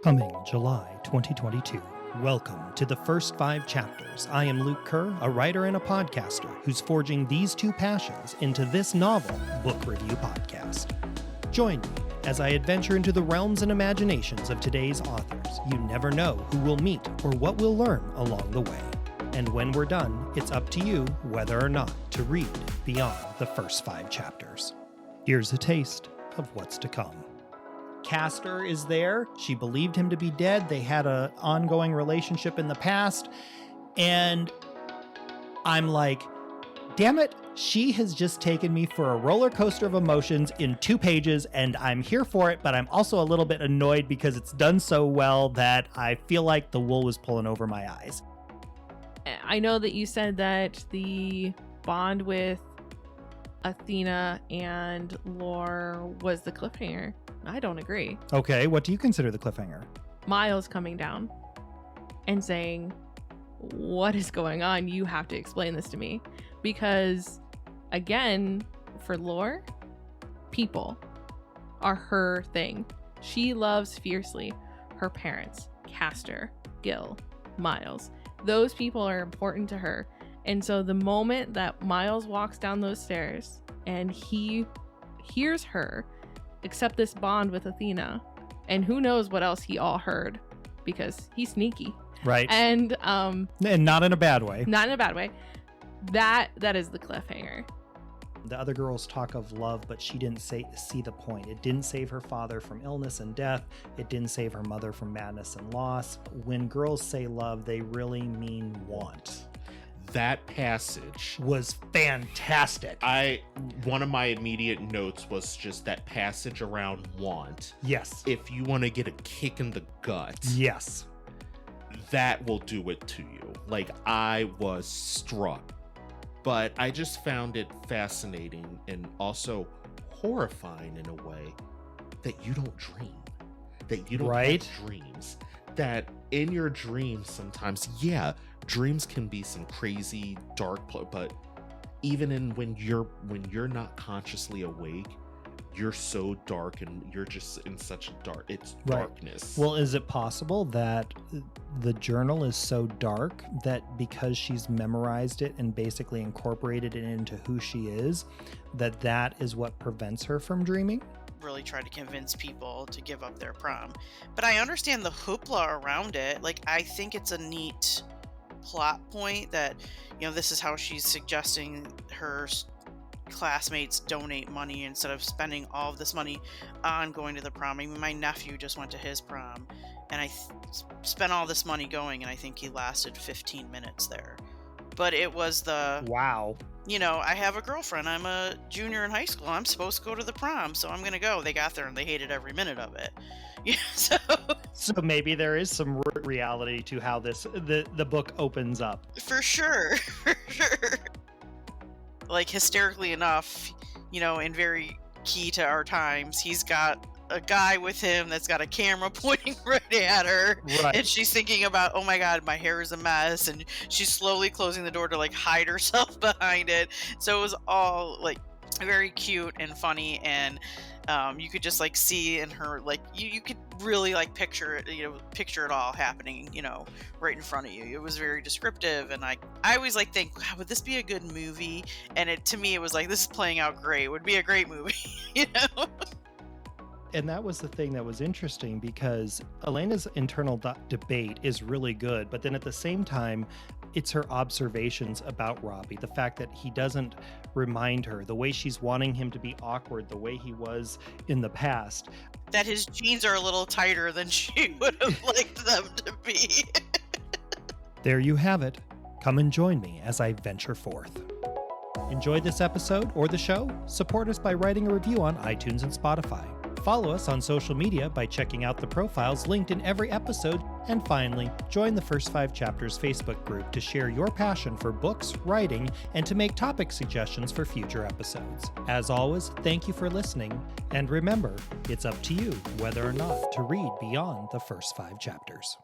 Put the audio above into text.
Coming July 2022. Welcome to the first 5 chapters. I am Luke Kerr, a writer and a podcaster who's forging these two passions into this novel book review podcast. Join me as I adventure into the realms and imaginations of today's authors. You never know who we'll meet or what we'll learn along the way. And when we're done, it's up to you whether or not to read beyond the first 5 chapters. Here's a taste of what's to come. Castor is there. She believed him to be dead. They had an ongoing relationship in the past. And I'm like, damn it, she has just taken me for a roller coaster of emotions in 2 pages, and I'm here for it, but I'm also a little bit annoyed because it's done so well that I feel like the wool was pulling over my eyes. I know that you said that the bond with Athena and Lore was the cliffhanger. I don't agree. Okay, what do you consider the cliffhanger? Miles coming down and saying, what is going on? You have to explain this to me. Because, again, for Lore, people are her thing. She loves fiercely her parents, Castor, Gil, Miles. Those people are important to her. And so the moment that Miles walks down those stairs and he hears her accept this bond with Athena, and who knows what else he all heard, because he's sneaky. Right. And not in a bad way. Not in a bad way. That is the cliffhanger. The other girls talk of love, but she didn't see the point. It didn't save her father from illness and death. It didn't save her mother from madness and loss. When girls say love, they really mean want. That passage was fantastic. One of my immediate notes was just that passage around want. Yes. If you want to get a kick in the gut. Yes. That will do it to you. Like, I was struck. But I just found it fascinating and also horrifying in a way that you don't dream. That you don't have dreams. That in your dreams sometimes, dreams can be some crazy dark, but even when you're not consciously awake, you're so dark and you're just in such darkness. Well, is it possible that the journal is so dark that because she's memorized it and basically incorporated it into who she is, that is what prevents her from dreaming? Really try to convince people to give up their prom, but I understand the hoopla around it. Like, I think it's a neat plot point that, this is how she's suggesting her classmates donate money instead of spending all of this money on going to the prom. I mean, my nephew just went to his prom, and I spent all this money going, and I think he lasted 15 minutes there. But it was wow. I have a girlfriend. I'm a junior in high school. I'm supposed to go to the prom, so I'm gonna go. They got there and they hated every minute of it. So maybe there is some reality to how the book opens up. For sure. Like, hysterically enough, and very key to our times, he's got a guy with him that's got a camera pointing right at her, and she's thinking about, oh my god, my hair is a mess, and she's slowly closing the door to like hide herself behind it. So it was all like very cute and funny, and you could just like see in her, like you could really like picture it, picture it all happening, right in front of you. It was very descriptive, and I always like think, wow, would this be a good movie? And to me it was like, this is playing out great. It would be a great movie. And that was the thing that was interesting, because Elena's internal debate is really good, but then at the same time, it's her observations about Robbie, the fact that he doesn't remind her, the way she's wanting him to be awkward, the way he was in the past. That his jeans are a little tighter than she would have liked them to be. There you have it. Come and join me as I venture forth. Enjoyed this episode or the show? Support us by writing a review on iTunes and Spotify. Follow us on social media by checking out the profiles linked in every episode. And finally, join the First 5 Chapters Facebook group to share your passion for books, writing, and to make topic suggestions for future episodes. As always, thank you for listening. And remember, it's up to you whether or not to read beyond the first 5 chapters.